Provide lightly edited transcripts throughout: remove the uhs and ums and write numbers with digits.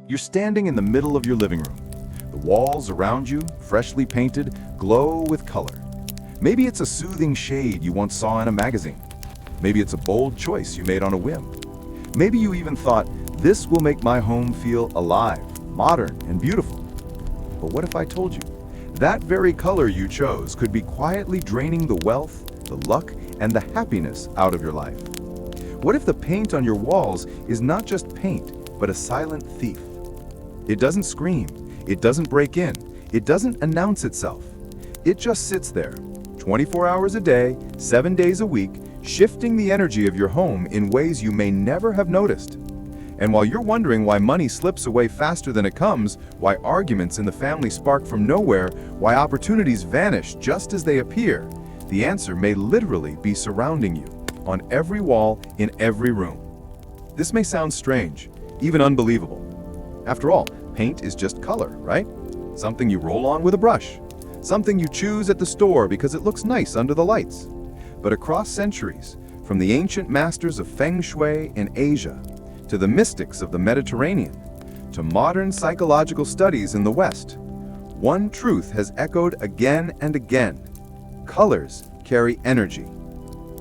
You're standing in the middle of your living room. The walls around you, freshly painted, glow with color. Maybe it's a soothing shade you once saw in a magazine. Maybe it's a bold choice you made on a whim. Maybe you even thought, this will make my home feel alive, modern, and beautiful. But what if I told you, that very color you chose could be quietly draining the wealth, the luck, and the happiness out of your life? What if the paint on your walls is not just paint, but a silent thief? It doesn't scream, it doesn't break in, it doesn't announce itself. It just sits there, 24 hours a day, 7 days a week, shifting the energy of your home in ways you may never have noticed. And while you're wondering why money slips away faster than it comes, why arguments in the family spark from nowhere, why opportunities vanish just as they appear, the answer may literally be surrounding you, on every wall, in every room. This may sound strange, even unbelievable. After all, paint is just color, right? Something you roll on with a brush. Something you choose at the store because it looks nice under the lights. But across centuries, from the ancient masters of Feng Shui in Asia, to the mystics of the Mediterranean, to modern psychological studies in the West, one truth has echoed again and again. Colors carry energy.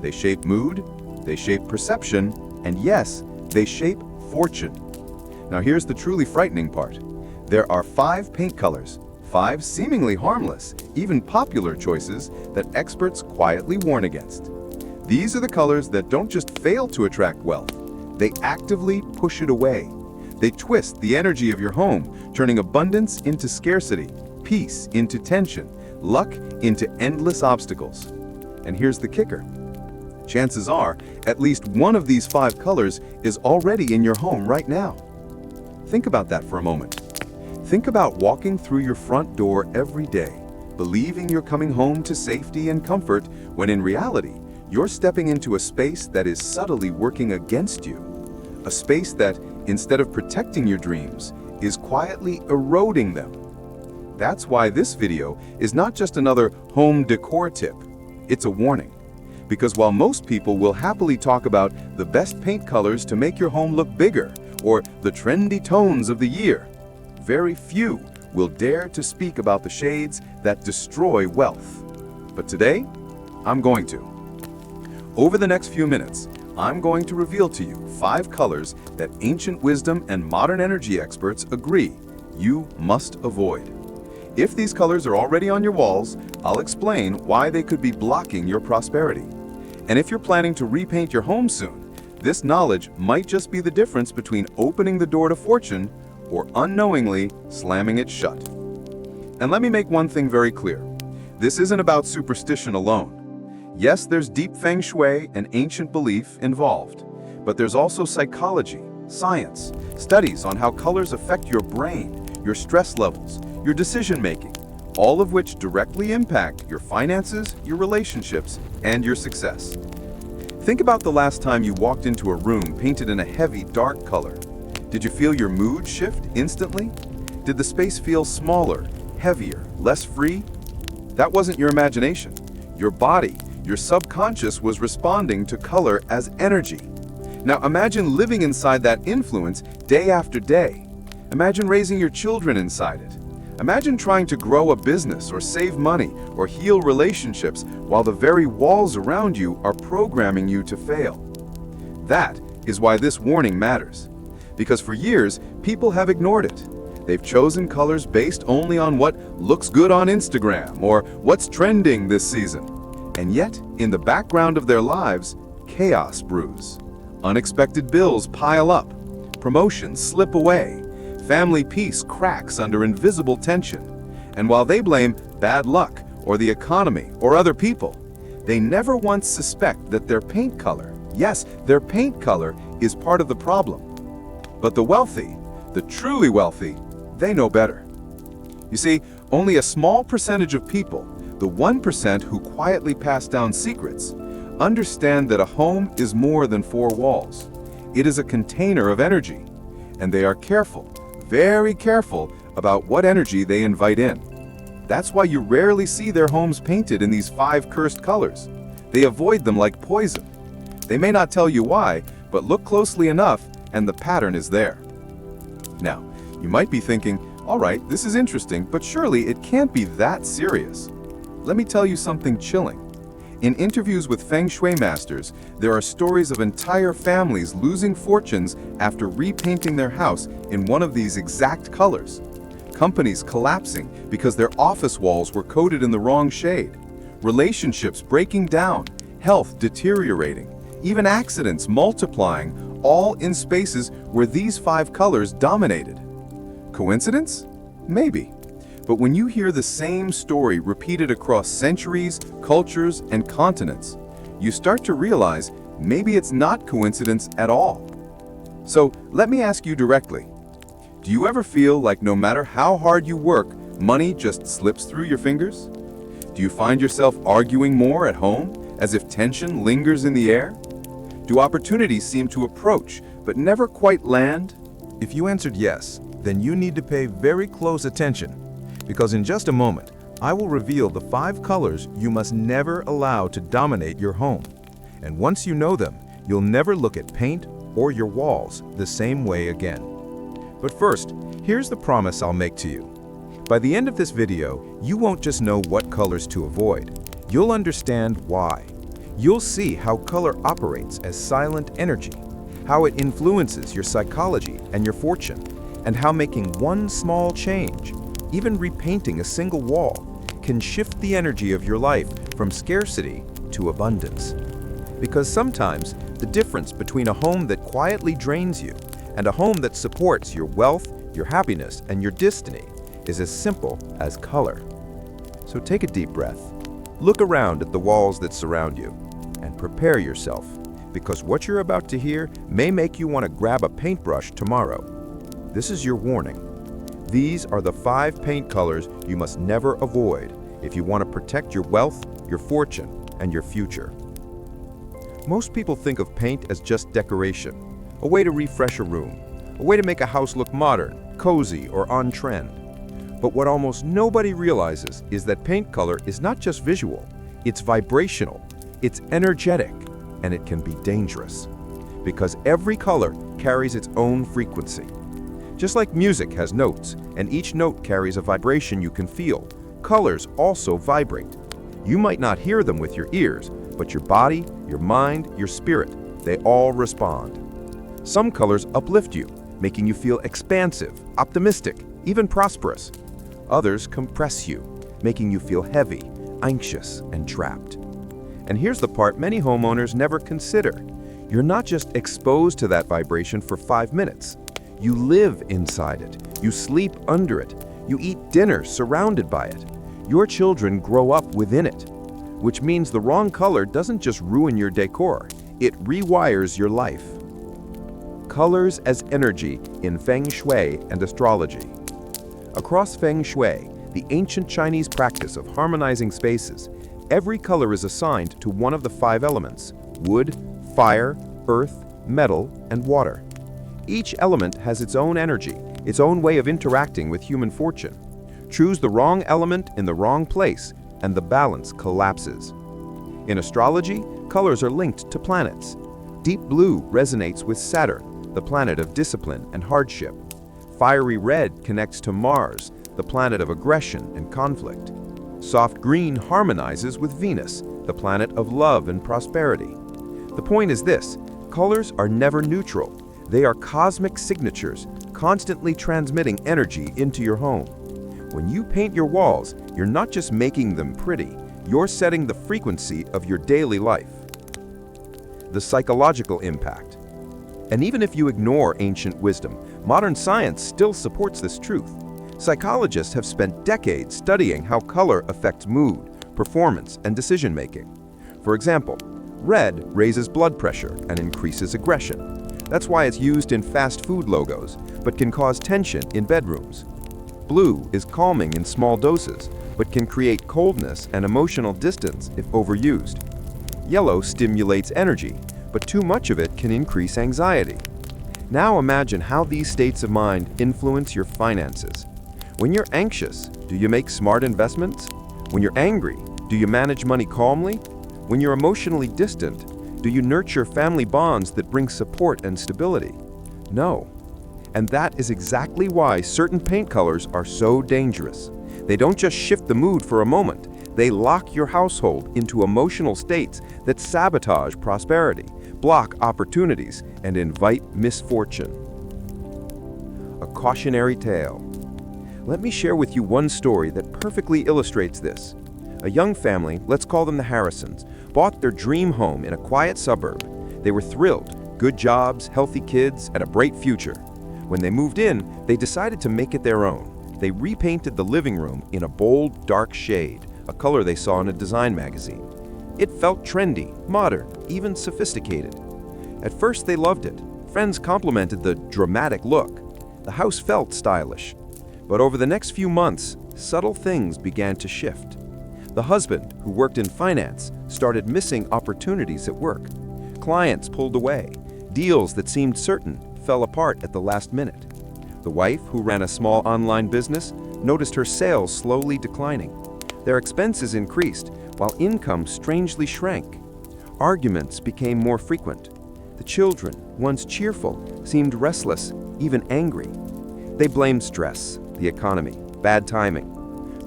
They shape mood, they shape perception, and yes, they shape fortune. Now here's the truly frightening part. There are 5 paint colors, 5 seemingly harmless, even popular choices that experts quietly warn against. These are the colors that don't just fail to attract wealth, they actively push it away. They twist the energy of your home, turning abundance into scarcity, peace into tension, luck into endless obstacles. And here's the kicker. Chances are, at least one of these 5 colors is already in your home right now. Think about that for a moment. Think about walking through your front door every day, believing you're coming home to safety and comfort, when in reality, you're stepping into a space that is subtly working against you. A space that, instead of protecting your dreams, is quietly eroding them. That's why this video is not just another home decor tip. It's a warning. Because while most people will happily talk about the best paint colors to make your home look bigger, or the trendy tones of the year, very few will dare to speak about the shades that destroy wealth. But today, I'm going to. Over the next few minutes, I'm going to reveal to you 5 colors that ancient wisdom and modern energy experts agree you must avoid. If these colors are already on your walls, I'll explain why they could be blocking your prosperity. And if you're planning to repaint your home soon, this knowledge might just be the difference between opening the door to fortune or unknowingly slamming it shut. And let me make one thing very clear. This isn't about superstition alone. Yes, there's deep Feng Shui and ancient belief involved, but there's also psychology, science, studies on how colors affect your brain, your stress levels, your decision-making, all of which directly impact your finances, your relationships, and your success. Think about the last time you walked into a room painted in a heavy, dark color. Did you feel your mood shift instantly? Did the space feel smaller, heavier, less free? That wasn't your imagination. Your body, your subconscious was responding to color as energy. Now imagine living inside that influence day after day. Imagine raising your children inside it. Imagine trying to grow a business or save money or heal relationships while the very walls around you are programming you to fail. That is why this warning matters. Because for years, people have ignored it. They've chosen colors based only on what looks good on Instagram or what's trending this season. And yet, in the background of their lives, chaos brews. Unexpected bills pile up. Promotions slip away. Family peace cracks under invisible tension. And while they blame bad luck or the economy or other people, they never once suspect that their paint color, yes, their paint color, is part of the problem. But the wealthy, the truly wealthy, they know better. You see, only a small percentage of people, the 1% who quietly pass down secrets, understand that a home is more than 4 walls. It is a container of energy, and they are careful, very careful about what energy they invite in. That's why you rarely see their homes painted in these 5 cursed colors. They avoid them like poison. They may not tell you why, but look closely enough and the pattern is there. Now, You might be thinking, all right, this is interesting, but surely it can't be that serious. Let me tell you something chilling. In interviews with Feng Shui masters, there are stories of entire families losing fortunes after repainting their house in one of these exact colors. Companies collapsing because their office walls were coated in the wrong shade. Relationships breaking down, health deteriorating, even accidents multiplying, all in spaces where these 5 colors dominated. Coincidence? Maybe. But when you hear the same story repeated across centuries, cultures, and continents, you start to realize maybe it's not coincidence at all. So let me ask you directly, do you ever feel like no matter how hard you work, money just slips through your fingers? Do you find yourself arguing more at home, as if tension lingers in the air? Do opportunities seem to approach, but never quite land? If you answered yes, then you need to pay very close attention, because in just a moment, I will reveal the 5 colors you must never allow to dominate your home. And once you know them, you'll never look at paint or your walls the same way again. But first, here's the promise I'll make to you. By the end of this video, you won't just know what colors to avoid. You'll understand why. You'll see how color operates as silent energy, how it influences your psychology and your fortune, and how making one small change, even repainting a single wall, can shift the energy of your life from scarcity to abundance. Because sometimes the difference between a home that quietly drains you and a home that supports your wealth, your happiness, and your destiny is as simple as color. So take a deep breath. Look around at the walls that surround you and prepare yourself, because what you're about to hear may make you want to grab a paintbrush tomorrow. This is your warning. These are the 5 paint colors you must never avoid if you want to protect your wealth, your fortune, and your future. Most people think of paint as just decoration, a way to refresh a room, a way to make a house look modern, cozy, or on trend. But what almost nobody realizes is that paint color is not just visual, it's vibrational, it's energetic, and it can be dangerous. Because every color carries its own frequency. Just like music has notes, and each note carries a vibration you can feel, colors also vibrate. You might not hear them with your ears, but your body, your mind, your spirit, they all respond. Some colors uplift you, making you feel expansive, optimistic, even prosperous. Others compress you, making you feel heavy, anxious, and trapped. And here's the part many homeowners never consider. You're not just exposed to that vibration for 5 minutes. You live inside it. You sleep under it. You eat dinner surrounded by it. Your children grow up within it. Which means the wrong color doesn't just ruin your decor, it rewires your life. Colors as energy in Feng Shui and astrology. Across Feng Shui, the ancient Chinese practice of harmonizing spaces, every color is assigned to one of the 5 elements: wood, fire, earth, metal, and water. Each element has its own energy, its own way of interacting with human fortune. Choose the wrong element in the wrong place, and the balance collapses. In astrology, colors are linked to planets. Deep blue resonates with Saturn, the planet of discipline and hardship. Fiery red connects to Mars, the planet of aggression and conflict. Soft green harmonizes with Venus, the planet of love and prosperity. The point is this: colors are never neutral. They are cosmic signatures, constantly transmitting energy into your home. When you paint your walls, you're not just making them pretty, you're setting the frequency of your daily life. The psychological impact. And even if you ignore ancient wisdom, modern science still supports this truth. Psychologists have spent decades studying how color affects mood, performance, and decision-making. For example, red raises blood pressure and increases aggression. That's why it's used in fast food logos, but can cause tension in bedrooms. Blue is calming in small doses, but can create coldness and emotional distance if overused. Yellow stimulates energy, but too much of it can increase anxiety. Now imagine how these states of mind influence your finances. When you're anxious, do you make smart investments? When you're angry, do you manage money calmly? When you're emotionally distant, do you nurture family bonds that bring support and stability? No. And that is exactly why certain paint colors are so dangerous. They don't just shift the mood for a moment. They lock your household into emotional states that sabotage prosperity, block opportunities, and invite misfortune. A cautionary tale. Let me share with you one story that perfectly illustrates this. A young family, let's call them the Harrisons, bought their dream home in a quiet suburb. They were thrilled, good jobs, healthy kids, and a bright future. When they moved in, they decided to make it their own. They repainted the living room in a bold, dark shade, a color they saw in a design magazine. It felt trendy, modern, even sophisticated. At first they loved it. Friends complimented the dramatic look. The house felt stylish. But over the next few months, subtle things began to shift. The husband, who worked in finance, started missing opportunities at work. Clients pulled away. Deals that seemed certain fell apart at the last minute. The wife, who ran a small online business, noticed her sales slowly declining. Their expenses increased, while income strangely shrank. Arguments became more frequent. The children, once cheerful, seemed restless, even angry. They blamed stress, the economy, bad timing.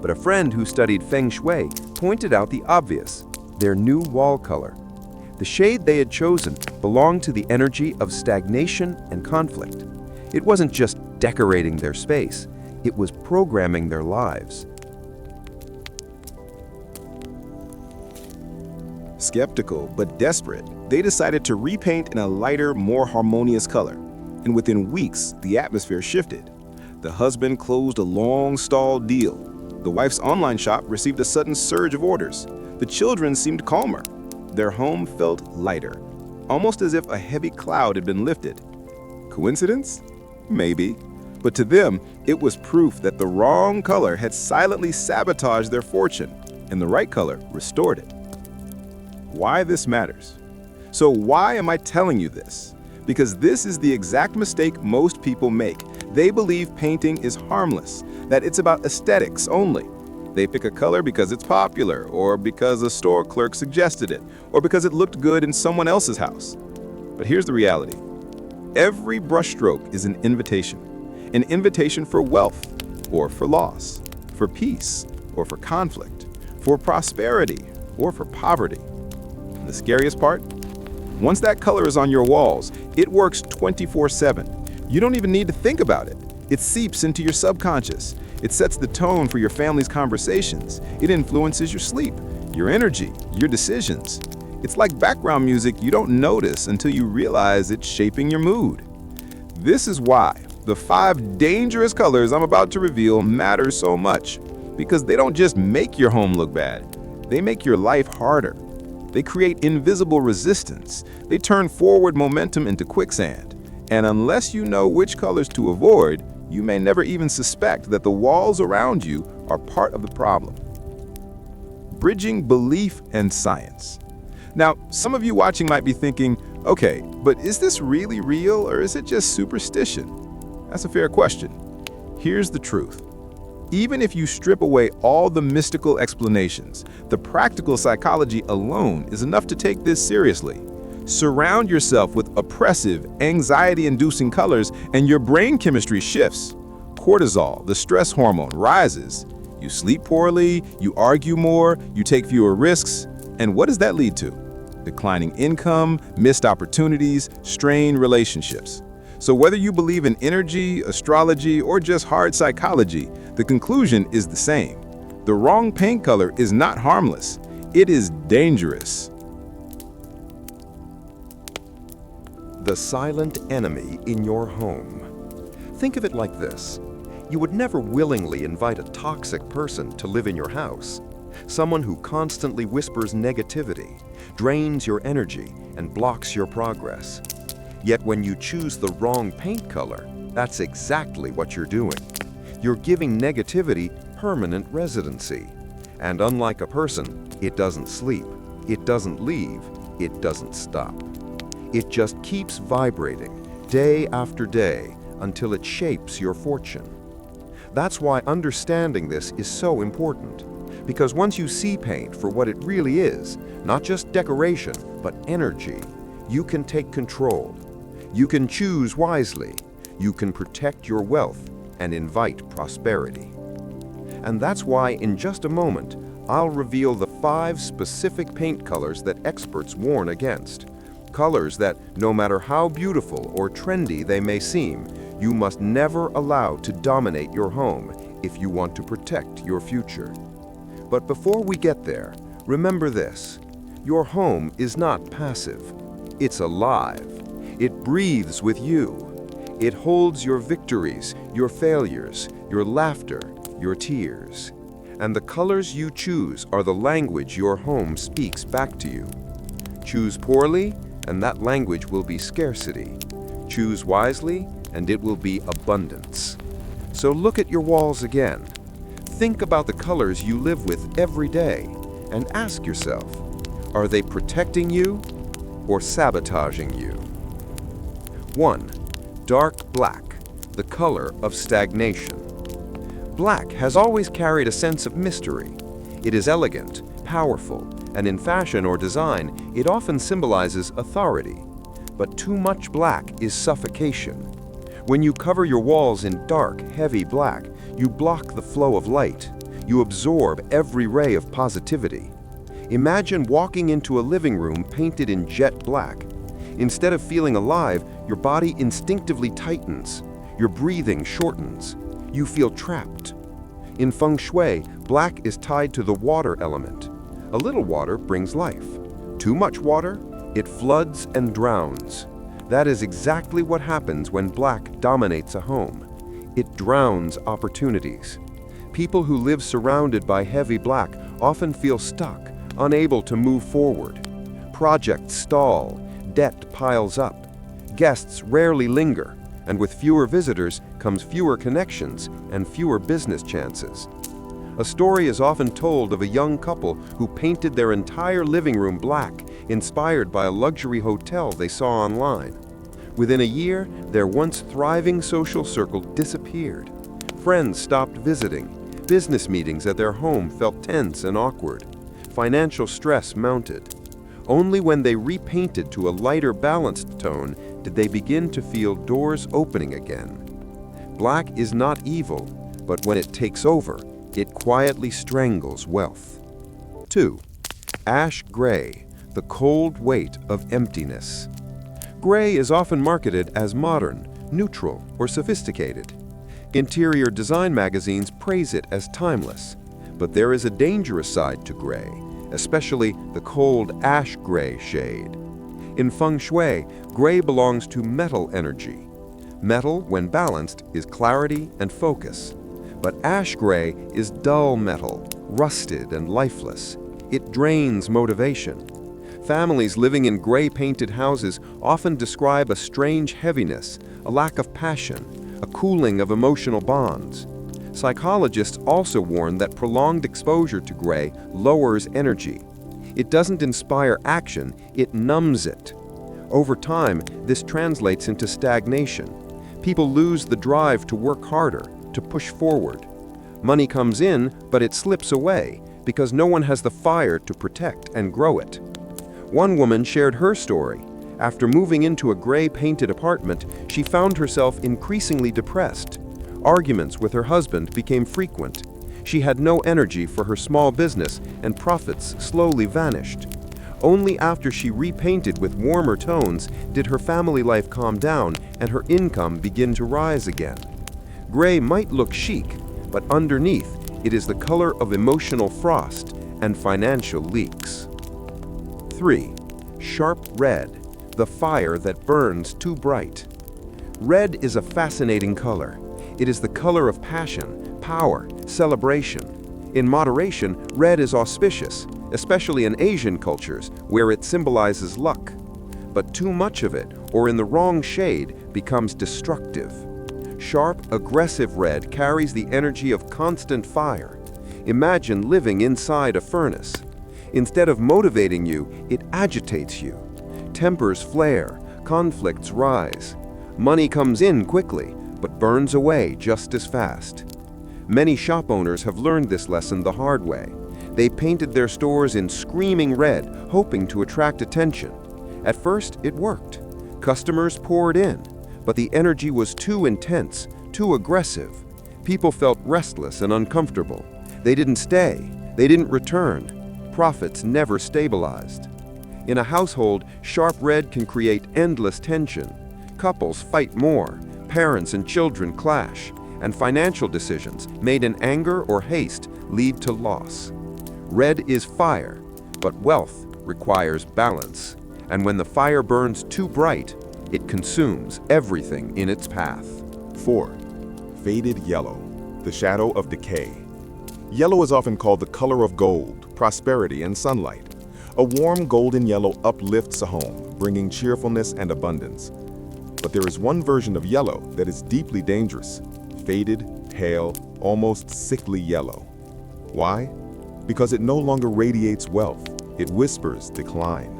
But a friend who studied Feng Shui pointed out the obvious: their new wall color. The shade they had chosen belonged to the energy of stagnation and conflict. It wasn't just decorating their space, it was programming their lives. Skeptical but desperate, they decided to repaint in a lighter, more harmonious color. And within weeks, the atmosphere shifted. The husband closed a long-stalled deal. The wife's online shop received a sudden surge of orders. The children seemed calmer. Their home felt lighter, almost as if a heavy cloud had been lifted. Coincidence? Maybe. But to them, it was proof that the wrong color had silently sabotaged their fortune, and the right color restored it. Why this matters? So why am I telling you this? Because this is the exact mistake most people make. They believe painting is harmless, that it's about aesthetics only. They pick a color because it's popular, or because a store clerk suggested it, or because it looked good in someone else's house. But here's the reality. Every brushstroke is an invitation for wealth, or for loss, for peace, or for conflict, for prosperity, or for poverty. And the scariest part? Once that color is on your walls, it works 24/7. You don't even need to think about it. It seeps into your subconscious. It sets the tone for your family's conversations. It influences your sleep, your energy, your decisions. It's like background music you don't notice until you realize it's shaping your mood. This is why the 5 dangerous colors I'm about to reveal matter so much. Because they don't just make your home look bad, they make your life harder. They create invisible resistance. They turn forward momentum into quicksand. And unless you know which colors to avoid, you may never even suspect that the walls around you are part of the problem. Bridging belief and science. Now, some of you watching might be thinking, okay, but is this really real or is it just superstition? That's a fair question. Here's the truth. Even if you strip away all the mystical explanations, the practical psychology alone is enough to take this seriously. Surround yourself with oppressive, anxiety-inducing colors and your brain chemistry shifts. Cortisol, the stress hormone, rises. You sleep poorly, you argue more, you take fewer risks. And what does that lead to? Declining income, missed opportunities, strained relationships. So whether you believe in energy, astrology, or just hard psychology, the conclusion is the same. The wrong paint color is not harmless. It is dangerous. The silent enemy in your home. Think of it like this. You would never willingly invite a toxic person to live in your house. Someone who constantly whispers negativity, drains your energy, and blocks your progress. Yet when you choose the wrong paint color, that's exactly what you're doing. You're giving negativity permanent residency. And unlike a person, it doesn't sleep, it doesn't leave, it doesn't stop. It just keeps vibrating day after day until it shapes your fortune. That's why understanding this is so important. Because once you see paint for what it really is, not just decoration, but energy, you can take control. You can choose wisely. you can protect your wealth and invite prosperity. And that's why in just a moment, I'll reveal the 5 specific paint colors that experts warn against. Colors that, no matter how beautiful or trendy they may seem, you must never allow to dominate your home if you want to protect your future. But before we get there, remember this: your home is not passive. It's alive. It breathes with you. It holds your victories, your failures, your laughter, your tears. And the colors you choose are the language your home speaks back to you. Choose poorly, and that language will be scarcity. Choose wisely, and it will be abundance. So look at your walls again. Think about the colors you live with every day, and ask yourself, are they protecting you or sabotaging you? 1. Dark black, the color of stagnation. Black has always carried a sense of mystery. It is elegant, powerful, and in fashion or design, it often symbolizes authority. But too much black is suffocation. When you cover your walls in dark, heavy black, you block the flow of light. You absorb every ray of positivity. Imagine walking into a living room painted in jet black. Instead of feeling alive, your body instinctively tightens. Your breathing shortens. You feel trapped. In Feng Shui, black is tied to the water element. A little water brings life. Too much water, it floods and drowns. That is exactly what happens when black dominates a home. It drowns opportunities. People who live surrounded by heavy black often feel stuck, unable to move forward. Projects stall, debt piles up. Guests rarely linger, and with fewer visitors comes fewer connections and fewer business chances. A story is often told of a young couple who painted their entire living room black, inspired by a luxury hotel they saw online. Within a year, their once thriving social circle disappeared. Friends stopped visiting. Business meetings at their home felt tense and awkward. Financial stress mounted. Only when they repainted to a lighter, balanced tone did they begin to feel doors opening again. Black is not evil, but when it takes over, it quietly strangles wealth. 2. Ash gray, the cold weight of emptiness. Gray is often marketed as modern, neutral, or sophisticated. Interior design magazines praise it as timeless. But there is a dangerous side to gray, especially the cold ash gray shade. In Feng Shui, gray belongs to metal energy. Metal, when balanced, is clarity and focus. But ash gray is dull metal, rusted and lifeless. It drains motivation. Families living in gray-painted houses often describe a strange heaviness, a lack of passion, a cooling of emotional bonds. Psychologists also warn that prolonged exposure to gray lowers energy. It doesn't inspire action, it numbs it. Over time, this translates into stagnation. People lose the drive to work harder, to push forward. Money comes in, but it slips away because no one has the fire to protect and grow it. One woman shared her story. After moving into a gray-painted apartment, she found herself increasingly depressed. Arguments with her husband became frequent. She had no energy for her small business, and profits slowly vanished. Only after she repainted with warmer tones did her family life calm down and her income begin to rise again. Gray might look chic, but underneath, it is the color of emotional frost and financial leaks. 3. Sharp red, the fire that burns too bright. Red is a fascinating color. It is the color of passion, power, celebration. In moderation, red is auspicious, especially in Asian cultures, where it symbolizes luck. But too much of it, or in the wrong shade, becomes destructive. Sharp, aggressive red carries the energy of constant fire. Imagine living inside a furnace. Instead of motivating you, it agitates you. Tempers flare, conflicts rise. Money comes in quickly, but burns away just as fast. Many shop owners have learned this lesson the hard way. They painted their stores in screaming red, hoping to attract attention. At first, it worked. Customers poured in. But the energy was too intense, too aggressive. People felt restless and uncomfortable. They didn't stay. They didn't return. Profits never stabilized. In a household, sharp red can create endless tension. Couples fight more, parents and children clash, and financial decisions made in anger or haste lead to loss. Red is fire, but wealth requires balance. And when the fire burns too bright, it consumes everything in its path. 4. Faded yellow, the shadow of decay. Yellow is often called the color of gold, prosperity, and sunlight. A warm golden yellow uplifts a home, bringing cheerfulness and abundance. But there is one version of yellow that is deeply dangerous: faded, pale, almost sickly yellow. Why? Because it no longer radiates wealth, it whispers decline.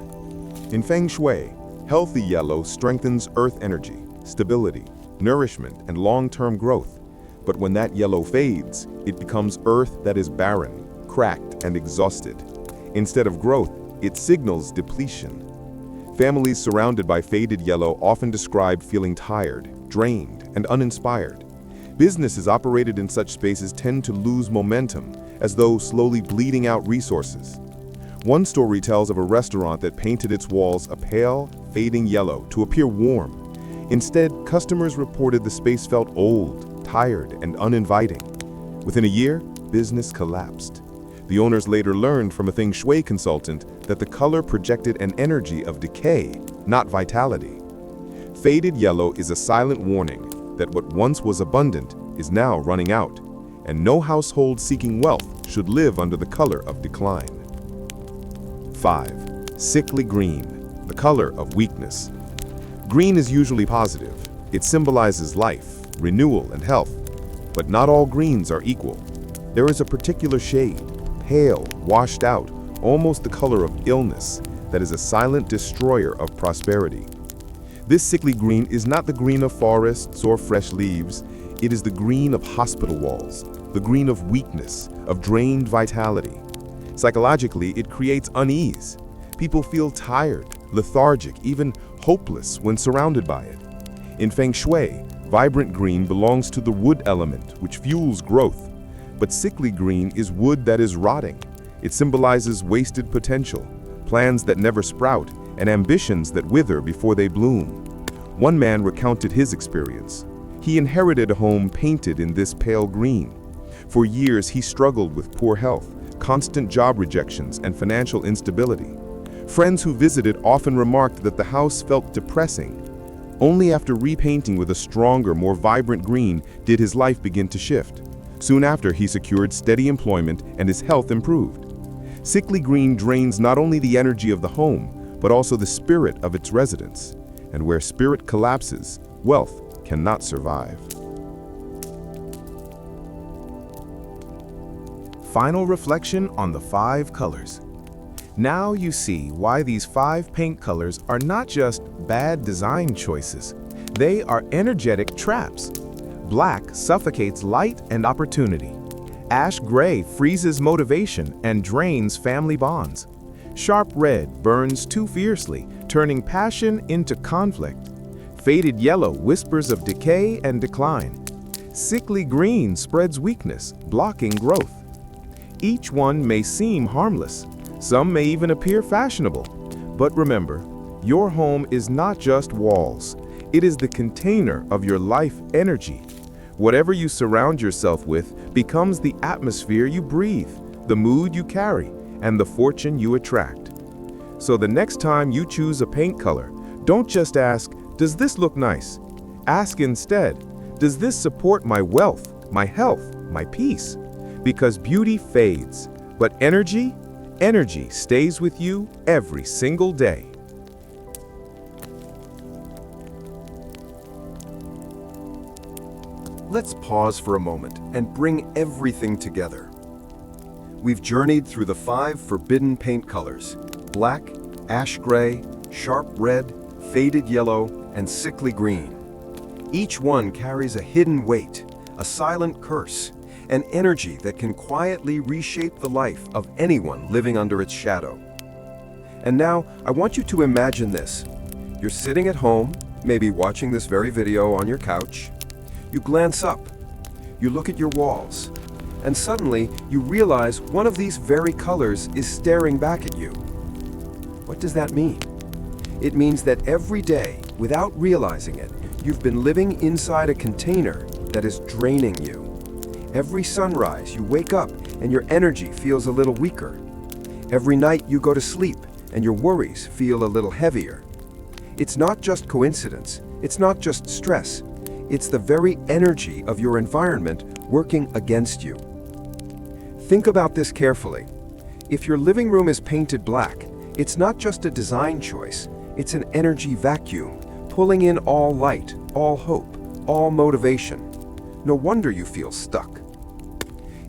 In Feng Shui, healthy yellow strengthens earth energy, stability, nourishment, and long-term growth. But when that yellow fades, it becomes earth that is barren, cracked, and exhausted. Instead of growth, it signals depletion. Families surrounded by faded yellow often describe feeling tired, drained, and uninspired. Businesses operated in such spaces tend to lose momentum, as though slowly bleeding out resources. One story tells of a restaurant that painted its walls a pale, fading yellow to appear warm. Instead, customers reported the space felt old, tired, and uninviting. Within a year, business collapsed. The owners later learned from a Feng Shui consultant that the color projected an energy of decay, not vitality. Faded yellow is a silent warning that what once was abundant is now running out, and no household seeking wealth should live under the color of decline. 5. Sickly green, the color of weakness. Green is usually positive. It symbolizes life, renewal, and health. But not all greens are equal. There is a particular shade, pale, washed out, almost the color of illness, that is a silent destroyer of prosperity. This sickly green is not the green of forests or fresh leaves. It is the green of hospital walls, the green of weakness, of drained vitality. Psychologically, it creates unease. People feel tired, lethargic, even hopeless when surrounded by it. In Feng Shui, vibrant green belongs to the wood element, which fuels growth. But sickly green is wood that is rotting. It symbolizes wasted potential, plans that never sprout, and ambitions that wither before they bloom. One man recounted his experience. He inherited a home painted in this pale green. For years, he struggled with poor health, constant job rejections, and financial instability. Friends who visited often remarked that the house felt depressing. Only after repainting with a stronger, more vibrant green did his life begin to shift. Soon after, he secured steady employment and his health improved. Sickly green drains not only the energy of the home, but also the spirit of its residents. And where spirit collapses, wealth cannot survive. Final reflection on the 5 colors. Now you see why these 5 paint colors are not just bad design choices. They are energetic traps. Black suffocates light and opportunity. Ash gray freezes motivation and drains family bonds. Sharp red burns too fiercely, turning passion into conflict. Faded yellow whispers of decay and decline. Sickly green spreads weakness, blocking growth. Each one may seem harmless. Some may even appear fashionable. But remember, your home is not just walls. It is the container of your life energy. Whatever you surround yourself with becomes the atmosphere you breathe, the mood you carry, and the fortune you attract. So the next time you choose a paint color, don't just ask, does this look nice? Ask instead, does this support my wealth, my health, my peace? Because beauty fades, but energy stays with you every single day. Let's pause for a moment and bring everything together. We've journeyed through the 5 forbidden paint colors: black, ash gray, sharp red, faded yellow, and sickly green. Each one carries a hidden weight, a silent curse, an energy that can quietly reshape the life of anyone living under its shadow. And now, I want you to imagine this. You're sitting at home, maybe watching this very video on your couch. You glance up, you look at your walls, and suddenly you realize one of these very colors is staring back at you. What does that mean? It means that every day, without realizing it, you've been living inside a container that is draining you. Every sunrise, you wake up and your energy feels a little weaker. Every night you go to sleep and your worries feel a little heavier. It's not just coincidence, it's not just stress, it's the very energy of your environment working against you. Think about this carefully. If your living room is painted black, it's not just a design choice, it's an energy vacuum, pulling in all light, all hope, all motivation. No wonder you feel stuck.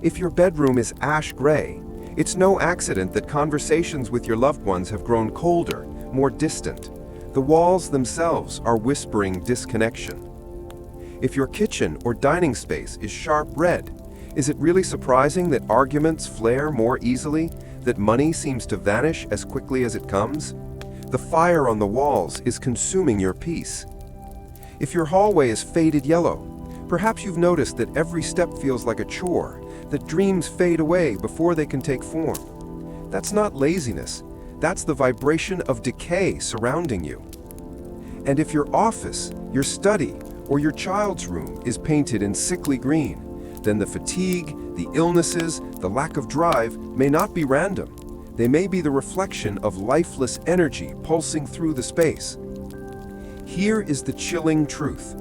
If your bedroom is ash gray, it's no accident that conversations with your loved ones have grown colder, more distant. The walls themselves are whispering disconnection. If your kitchen or dining space is sharp red, is it really surprising that arguments flare more easily, that money seems to vanish as quickly as it comes? The fire on the walls is consuming your peace. If your hallway is faded yellow, perhaps you've noticed that every step feels like a chore, that dreams fade away before they can take form. That's not laziness, that's the vibration of decay surrounding you. And if your office, your study, or your child's room is painted in sickly green, then the fatigue, the illnesses, the lack of drive may not be random. They may be the reflection of lifeless energy pulsing through the space. Here is the chilling truth.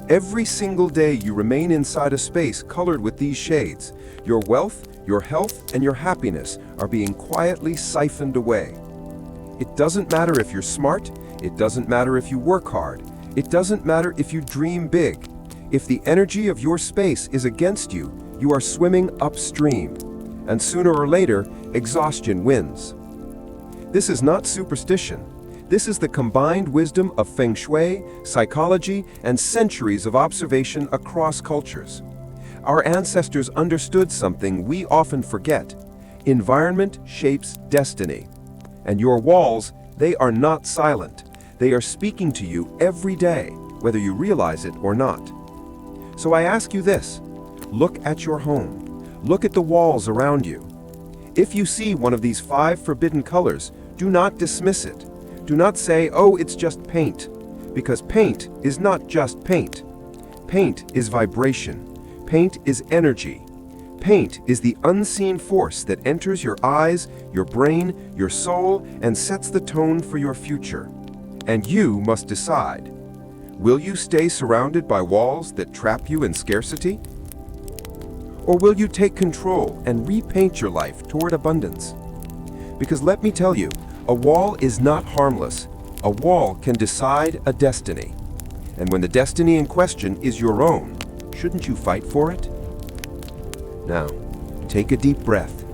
Every single day you remain inside a space colored with these shades, your wealth, your health, and your happiness are being quietly siphoned away. It doesn't matter if you're smart, it doesn't matter if you work hard, it doesn't matter if you dream big. If the energy of your space is against you, you are swimming upstream. And sooner or later, exhaustion wins. This is not superstition. This is the combined wisdom of Feng Shui, psychology, and centuries of observation across cultures. Our ancestors understood something we often forget. Environment shapes destiny. And your walls, they are not silent. They are speaking to you every day, whether you realize it or not. So I ask you this, look at your home. Look at the walls around you. If you see one of these 5 forbidden colors, do not dismiss it. Do not say, oh, it's just paint. Because paint is not just paint. Paint is vibration. Paint is energy. Paint is the unseen force that enters your eyes, your brain, your soul, and sets the tone for your future. And you must decide. Will you stay surrounded by walls that trap you in scarcity? Or will you take control and repaint your life toward abundance? Because let me tell you, a wall is not harmless. A wall can decide a destiny. And when the destiny in question is your own, shouldn't you fight for it? Now, take a deep breath.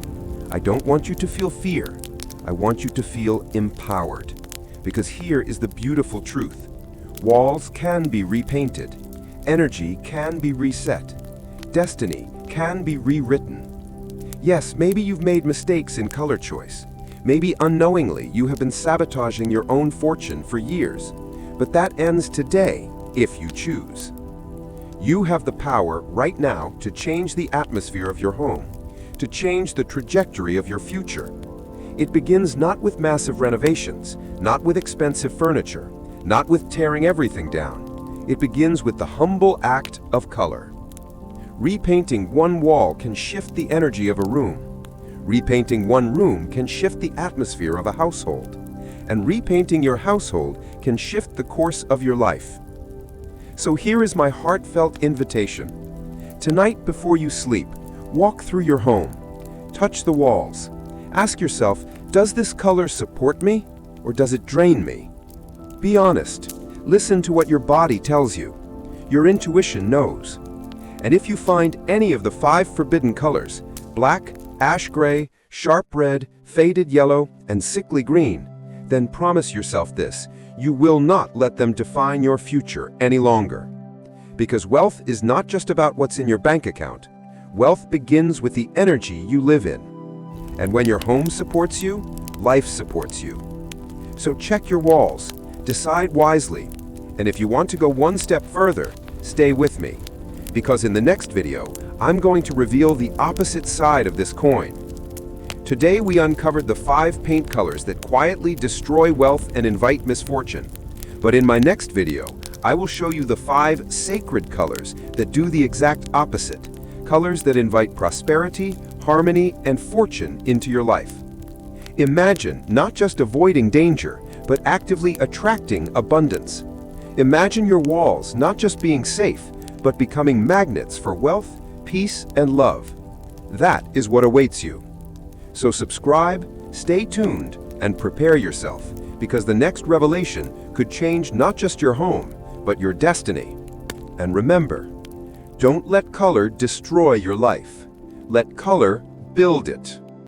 I don't want you to feel fear. I want you to feel empowered. Because here is the beautiful truth. Walls can be repainted. Energy can be reset. Destiny can be rewritten. Yes, maybe you've made mistakes in color choice. Maybe unknowingly you have been sabotaging your own fortune for years. But that ends today, if you choose. You have the power right now to change the atmosphere of your home, to change the trajectory of your future. It begins not with massive renovations, not with expensive furniture, not with tearing everything down. It begins with the humble act of color. Repainting one wall can shift the energy of a room. Repainting one room can shift the atmosphere of a household. And repainting your household can shift the course of your life. So here is my heartfelt invitation. Tonight before you sleep, walk through your home. Touch the walls. Ask yourself, does this color support me or does it drain me? Be honest. Listen to what your body tells you. Your intuition knows. And if you find any of the 5 forbidden colors, black, ash gray, sharp red, faded yellow, and sickly green, then promise yourself this, you will not let them define your future any longer. Because wealth is not just about what's in your bank account. Wealth begins with the energy you live in. And when your home supports you, life supports you. So check your walls, decide wisely, And if you want to go one step further, stay with me. Because in the next video, I'm going to reveal the opposite side of this coin. Today we uncovered the 5 paint colors that quietly destroy wealth and invite misfortune. But in my next video, I will show you the 5 sacred colors that do the exact opposite. Colors that invite prosperity, harmony, and fortune into your life. Imagine not just avoiding danger, but actively attracting abundance. Imagine your walls not just being safe, but becoming magnets for wealth, peace, and love. That is what awaits you. So subscribe, stay tuned, and prepare yourself, because the next revelation could change not just your home, but your destiny. And remember, don't let color destroy your life. Let color build it.